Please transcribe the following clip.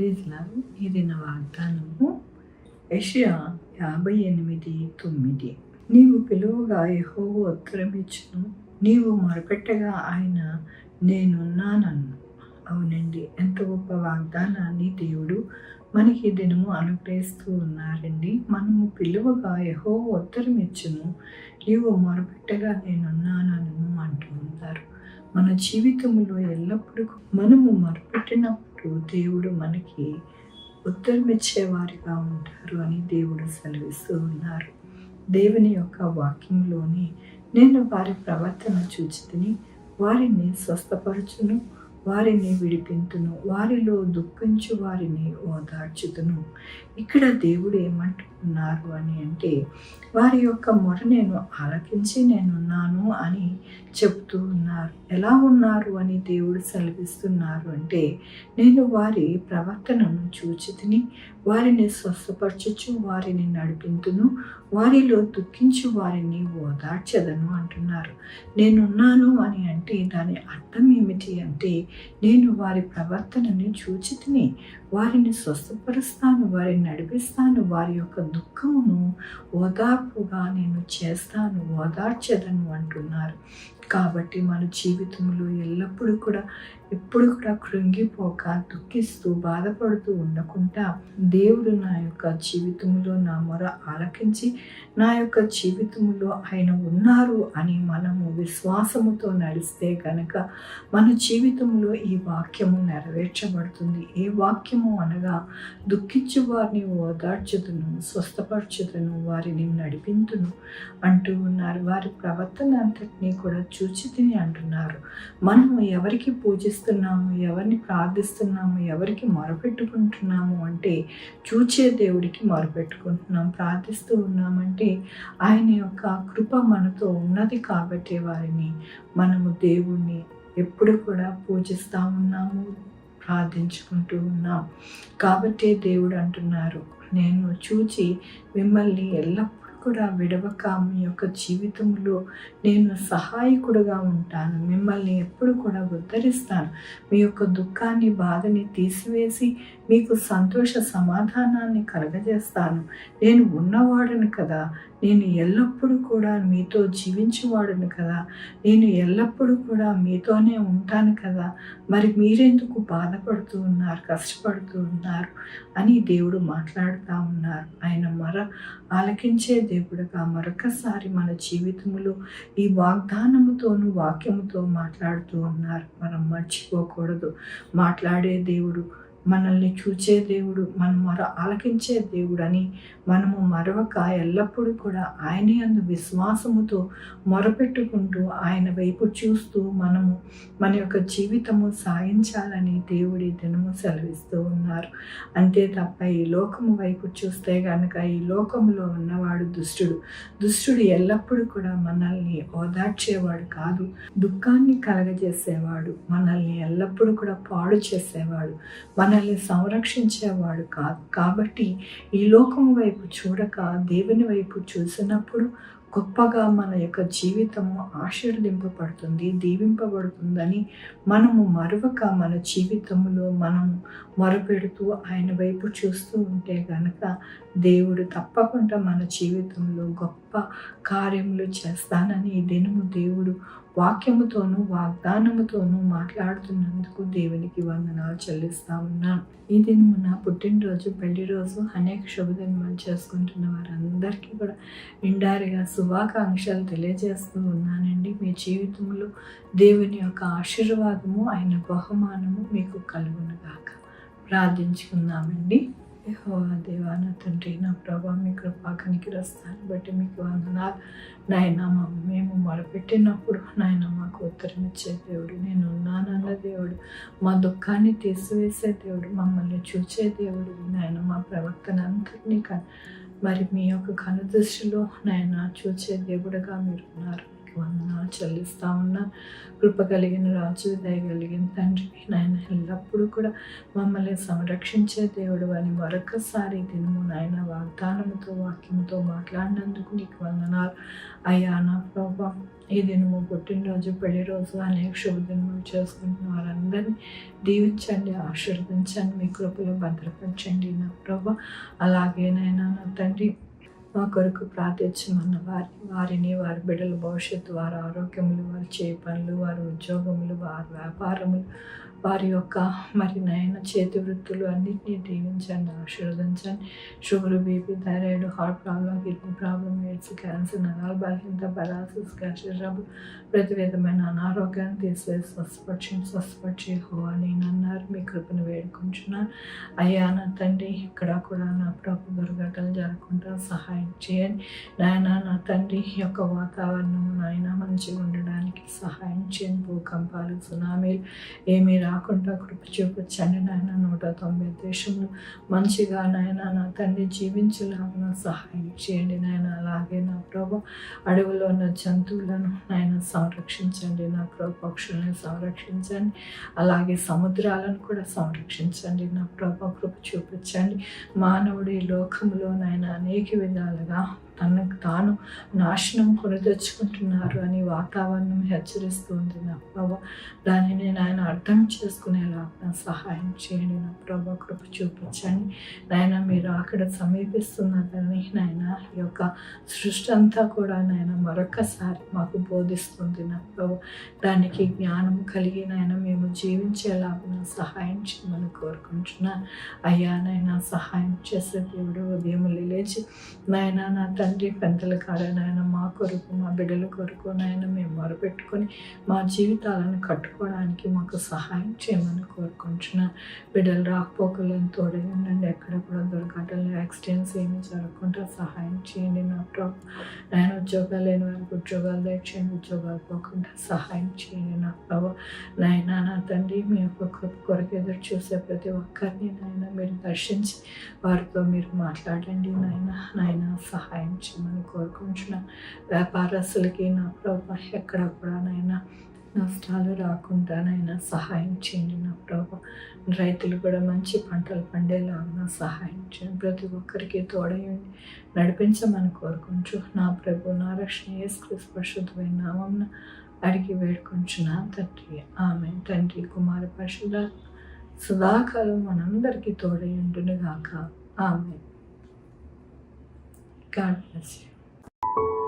ప్రైజ్లార్డ్. ఈ దిన వాగ్దానము యెషయా 58:9. నీవు పిలువగా యెహోవా ఉత్తరమిచ్చును, నీవు మొరపెట్టగా ఆయన నేనున్నానన్ను. అవునండి, ఎంత గొప్ప వాగ్దానాన్ని దేవుడు మనకి ఈ దినము అనుగ్రహిస్తూ ఉన్నారండి. మనము పిలువగా యెహోవా ఉత్తరమిచ్చును, నీవు మొరపెట్టగా నేనున్నానను అంటూ ఉంటారు. మన జీవితంలో ఎల్లప్పుడూ మనము మొరపెట్టినప్పుడు దేవుడు మనకి ఉత్తరమిచ్చేవారిగా ఉంటారు అని దేవుడు సెలవిస్తూ ఉన్నారు. దేవుని యొక్క వాక్యంలోని నేను వారి ప్రవర్తన చూచితిని, వారిని స్వస్థపరచును, వారిని విడిపింతును, వారిలో దుఃఖించు వారిని ఓదార్చుతును. ఇక్కడ దేవుడు ఏమంటున్నారు అని అంటే, వారి యొక్క మొర నేను ఆలకించి నేనున్నాను అని చెప్తూ ఉన్నారు. ఎలా ఉన్నారు అని దేవుడు సెలవిస్తున్నారు అంటే, నేను వారి ప్రవర్తనను చూచితిని, వారిని స్వస్థపరచుచు వారిని నడిపింతును, వారిలో దుఃఖించు వారిని ఓదార్చదను అంటున్నారు. నేనున్నాను అని అంటే దాని అర్థం ఏమిటి అంటే, నేను వారి ప్రవర్తనని చూచితిని, వారిని స్వస్థపరుస్తాను, వారిని నడిపిస్తాను, వారి యొక్క దుఃఖమును ఓదార్పుగా నేను చేస్తాను, ఓదార్చదను అంటున్నారు. కాబట్టి మన జీవితంలో ఎల్లప్పుడూ కూడా ఎప్పుడు కూడా కృంగిపోక దుఃఖిస్తూ బాధపడుతూ ఉండకుండా, దేవుడు నా యొక్క జీవితంలో నా మొర ఆలకించి నా యొక్క జీవితంలో ఆయన ఉన్నారు అని మనము విశ్వాసముతో నడిస్తే కనుక మన జీవితంలో ఈ వాక్యము నెరవేర్చబడుతుంది. ఏ వాక్యము అనగా, దుఃఖించు వారిని ఓదార్చుదును, స్వస్థపరచుదును, వారిని నడిపింతును అంటూ ఉన్నారు. వారి ప్రవర్తన అంతటినీ కూడా చూచితిని అంటున్నారు. మనము ఎవరికి పూజిస్తున్నాము, ఎవరిని ప్రార్థిస్తున్నాము, ఎవరికి మొరపెట్టుకుంటున్నాము అంటే చూచే దేవుడికి మొరపెట్టుకుంటున్నాం, ప్రార్థిస్తూ ఉన్నామంటే ఆయన యొక్క కృప మనతో ఉన్నది కాబట్టి వారిని మనము దేవుణ్ణి ఎప్పుడు కూడా పూజిస్తూ ఉన్నాము, ప్రార్థించుకుంటూ ఉన్నాం. కాబట్టి దేవుడు అంటున్నారు, నేను చూచి మిమ్మల్ని ఎల్లప్పుడూ కూడా విడవక మీ యొక్క జీవితంలో నేను సహాయకుడుగా ఉంటాను, మిమ్మల్ని ఎప్పుడు కూడా ఉద్ధరిస్తాను, మీ యొక్క దుఃఖాన్ని బాధని తీసివేసి మీకు సంతోష సమాధానాన్ని కలగజేస్తాను. నేను ఉన్నవాడను కదా, నేను ఎల్లప్పుడూ కూడా మీతో జీవించేవాడును కదా, నేను ఎల్లప్పుడూ కూడా మీతోనే ఉంటాను కదా, మరి మీరెందుకు బాధపడుతూ ఉన్నారు, కష్టపడుతూ ఉన్నారు అని దేవుడు మాట్లాడుతూ ఉన్నారు. ఆయన మొర ఆలకించే దేవుడుగా మరొకసారి మన జీవితంలో ఈ వాగ్దానముతోనూ వాక్యముతో మాట్లాడుతూ ఉన్నారు. మనం మర్చిపోకూడదు. మాట్లాడే దేవుడు, మనల్ని చూచే దేవుడు, మన మొర ఆలకించే దేవుడు అని మనము మరొక ఎల్లప్పుడూ కూడా ఆయన యందు విశ్వాసముతో మొరపెట్టుకుంటూ ఆయన వైపు చూస్తూ మనము మన యొక్క జీవితము సాగించాలని దేవుడి దినము సెలవిస్తూ ఉన్నారు. అంతే తప్ప ఈ లోకము వైపు చూస్తే కనుక ఈ లోకంలో ఉన్నవాడు దుష్టుడు ఎల్లప్పుడూ కూడా మనల్ని ఓదార్చేవాడు కాదు, దుఃఖాన్ని కలగజేసేవాడు, మనల్ని ఎల్లప్పుడూ కూడా పాడు చేసేవాడు, మనల్ని సంరక్షించేవాడు కాదు. కాబట్టి ఈ లోకము వైపు చూడక దేవుని వైపు చూసినప్పుడు గొప్పగా మన యొక్క జీవితము ఆశీర్వదింపబడుతుంది, దీవింపబడుతుందని మనము మరొక మన జీవితంలో మనం మొరపెడుతూ ఆయన వైపు చూస్తూ ఉంటే కనుక దేవుడు తప్పకుండా మన జీవితంలో గొప్ప కార్యములు చేస్తానని ఈ దినము దేవుడు వాక్యముతోనూ వాగ్దానముతోనూ మాట్లాడుతున్నందుకు దేవునికి వందనాలు చెల్లిస్తా ఉన్నాను. ఈ దినము నా పుట్టినరోజు, పెళ్లి రోజు, అనేక శుభదినములు చేసుకుంటున్న వారందరికీ కూడా నిండారిగా శుభాకాంక్షలు తెలియజేస్తూ ఉన్నానండి. మీ జీవితంలో దేవుని యొక్క ఆశీర్వాదము, ఆయన బహుమానము మీకు కలుగునుగాక. ప్రార్థించుకుందామండి. యెహోవా దేవా, నా తండ్రి, నా ప్రభా, మీ కృపా కనికరిస్తాను బట్టి మీకు వందనాలు. నాయన, మేము మొరపెట్టినప్పుడు నాయన మాకు ఉత్తరం ఇచ్చే దేవుడు, నేను ఉన్నానన్న దేవుడు, మా దుఃఖాన్ని తీసివేసే దేవుడు, మమ్మల్ని చూచే దేవుడు నాయన, మా ప్రవర్తన అంతటినీ మరి మీ యొక్క కనుదృష్టిలో నాయన చూచే దేవుడుగా మీరు ఉన్నారు. వందనాలు చెల్లిస్తా ఉన్నాను. కృప కలిగిన రాజు, దయ కలిగిన తండ్రి, నాయన ఎల్లప్పుడూ కూడా మమ్మల్ని సంరక్షించే దేవుడు అని మరొకసారి దినము నాయన వాగ్దానముతో వాక్యంతో మాట్లాడినందుకు నీకు వందనాలు అయ్యా. నా ప్రభా, ఈ దినము పుట్టినరోజు, పెళ్లి రోజు, అనేక శుభదినములు చేసుకుంటున్న వారందరినీ దీవించండి, ఆశీర్వదించండి, మీ కృపలో భద్రపరచండి నా ప్రభా. అలాగేనైనా నా తండ్రి, మా కొరకు ప్రార్థించమన్న వారిని, వారి బిడ్డల భవిష్యత్తు, వారి ఆరోగ్యములు, వారి చేయి పనులు, వారి ఉద్యోగములు, వారి వ్యాపారములు, వారి యొక్క మరి నయన చేతి వృత్తులు అన్నింటినీ దీవించండి, ఆశీర్వదించండి. Sugar, BP, thyroid, heart problem, kidney problem, AIDS, cancer, నరాల బలహీనత, పెరాలసిస్, క్యాన్సర్ జబ్బు, ప్రతి విధమైన అనారోగ్యాన్ని తీసివేసి స్వస్థపరిచి అని అన్నారు. మీ కృపను వేడుకుంటున్నాను అయ్యా. నా తండ్రి, ఇక్కడ కూడా నా ప్రభు దుర్ఘటనలు జరగకుండా సహాయం చేయండి నాయన. నా తండ్రి, ఈ యొక్క వాతావరణం నాయన మంచిగా ఉండడానికి సహాయం చేయండి. భూకంపాలు, సునామీలు ఏమీ రాకుండా కృప చూపించండి నాయన. 190 దేశంలో మంచిగా నాయన నా తండ్రి జీవించలాగా సహాయం చేయండి నాయన. అలాగే నా ప్రభు, అడవిలో ఉన్న జంతువులను నాయన సంరక్షించండి నా ప్రభు. పక్షులను సంరక్షించండి, అలాగే సముద్రాలను కూడా సంరక్షించండి నా ప్రభు. కృప చూపించండి. మానవుడు ఈ లోకంలో నాయన అనేక విధాలుగా తనకు తాను నాశనం కొని తెచ్చుకుంటున్నారు అని వాతావరణం హెచ్చరిస్తుంది నా ప్రభా. దానిని నాయన అర్థం చేసుకునేలాగా సహాయం చేయండి నా ప్రభా. కృప చూపించండి నాయన. మీరు అక్కడ సమీపిస్తున్నదని నాయన ఈ యొక్క సృష్టి అంతా కూడా నాయన మరొకసారి మాకు బోధిస్తుంది నా ప్రభా. దానికి జ్ఞానం కలిగి నాయన మేము జీవించేలాగా సహాయం చేయమని కోరుకుంటున్నాను అయ్యా. నాయన సహాయం చేసే దేవుడు ఉదయం లేచి నాయన నా తండ్రి పెద్దల కాడ నాయన మా కొరకు, మా బిడ్డల కొరకు నాయన మేము మొరపెట్టుకొని మా జీవితాలను కట్టుకోవడానికి మాకు సహాయం చేయమని కోరుకుంటున్నాను. బిడ్డలు రాకపోకలను తోడై ఉండండి. ఎక్కడ కూడా దుర్ఘటనలు, యాక్సిడెంట్స్ ఏమీ జరగకుండా సహాయం చేయండి నా ప్రభు. నాయన ఉద్యోగాలు లేని వారికి ఉద్యోగాలు దయచేయండి, ఉద్యోగాలు పోకుండా సహాయం చేయండి నా ప్రభు. నాయన నా తండ్రి, మీ యొక్క కృప కొరకు ఎదురు చూసే ప్రతి ఒక్కరిని నాయన మీరు దర్శించి వారితో మీరు మాట్లాడండి నాయన. నాయన సహాయం చేయమని కోరుకుంటున్నాను. వ్యాపారస్తులకి నా ప్రభు ఎక్కడ కూడా నాయన నష్టాలు రాకుండా నాయన సహాయం చేయండి నా ప్రభు. రైతులు కూడా మంచి పంటలు పండేలాగా సహాయం చేయండి. ప్రతి ఒక్కరికి తోడయండి, నడిపించమని కోరుకుంటూ నా ప్రభు, నా రక్షణ యేసుక్రీస్తు పరిశుద్ధమైన నామమున అడిగి వేడుకుంటున్నాను తండ్రి. ఆమేన్. తండ్రి, కుమార పరిశుద్ధాత్మ సదాకాలం మనందరికీ తోడయుండును గాక. ఆమేన్. God bless you.